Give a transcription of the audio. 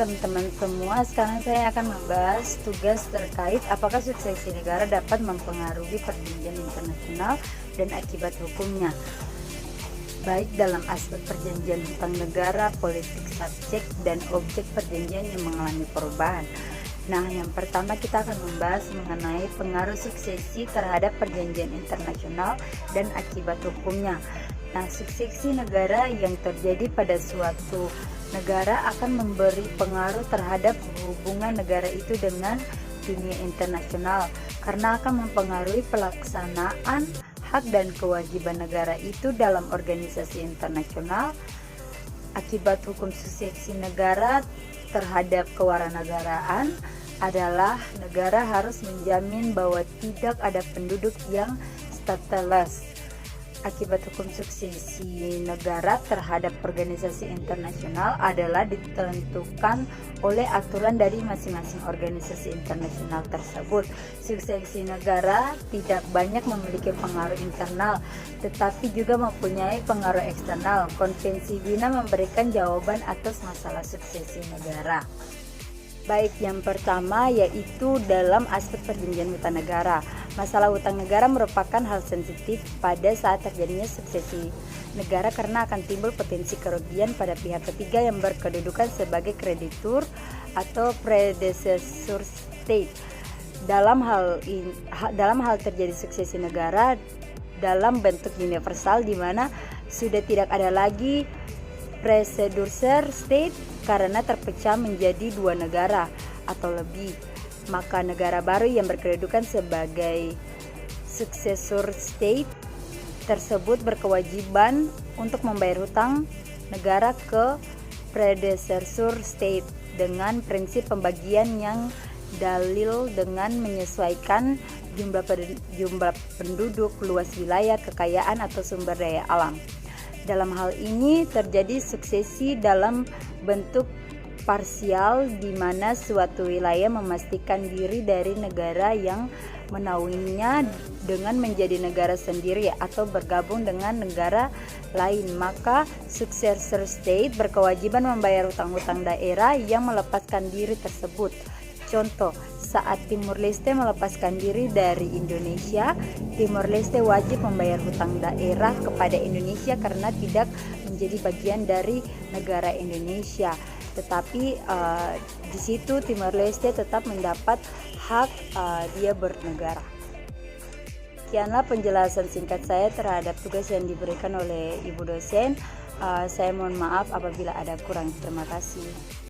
teman-teman semua, sekarang saya akan membahas tugas terkait apakah suksesi negara dapat mempengaruhi perjanjian internasional dan akibat hukumnya, baik dalam aspek perjanjian hutang negara, politik subjek, dan objek perjanjian yang mengalami perubahan. Nah, yang pertama kita akan membahas mengenai pengaruh suksesi terhadap perjanjian internasional dan akibat hukumnya. Nah, suksesi negara yang terjadi pada suatu negara akan memberi pengaruh terhadap hubungan negara itu dengan dunia internasional karena akan mempengaruhi pelaksanaan hak dan kewajiban negara itu dalam organisasi internasional. Akibat hukum suksesi negara terhadap kewarganegaraan adalah negara harus menjamin bahwa tidak ada penduduk yang stateless. Akibat hukum suksesi negara terhadap organisasi internasional adalah ditentukan oleh aturan dari masing-masing organisasi internasional tersebut. Suksesi negara tidak banyak memiliki pengaruh internal, tetapi juga mempunyai pengaruh eksternal. Konvensi Wina memberikan jawaban atas masalah suksesi negara. Baik, yang pertama yaitu dalam aspek perjanjian hutang negara. Masalah hutang negara merupakan hal sensitif pada saat terjadinya suksesi negara karena akan timbul potensi kerugian pada pihak ketiga yang berkedudukan sebagai kreditur atau predecessor state. Dalam hal terjadi suksesi negara dalam bentuk universal di mana sudah tidak ada lagi predecessor state karena terpecah menjadi dua negara atau lebih, maka negara baru yang berkedudukan sebagai successor state tersebut berkewajiban untuk membayar hutang negara ke predecessor state dengan prinsip pembagian yang dalil dengan menyesuaikan jumlah penduduk, luas wilayah, kekayaan atau sumber daya alam. Dalam hal ini terjadi suksesi dalam bentuk parsial di mana suatu wilayah memastikan diri dari negara yang menaunginya dengan menjadi negara sendiri atau bergabung dengan negara lain, maka successor state berkewajiban membayar hutang-hutang daerah yang melepaskan diri tersebut. Contoh, saat Timur Leste melepaskan diri dari Indonesia, Timur Leste wajib membayar hutang daerah kepada Indonesia karena tidak menjadi bagian dari negara Indonesia. Tetapi di situ Timur Leste tetap mendapat hak dia bernegara. Sekianlah penjelasan singkat saya terhadap tugas yang diberikan oleh Ibu dosen. Saya mohon maaf apabila ada kurang. Terima kasih.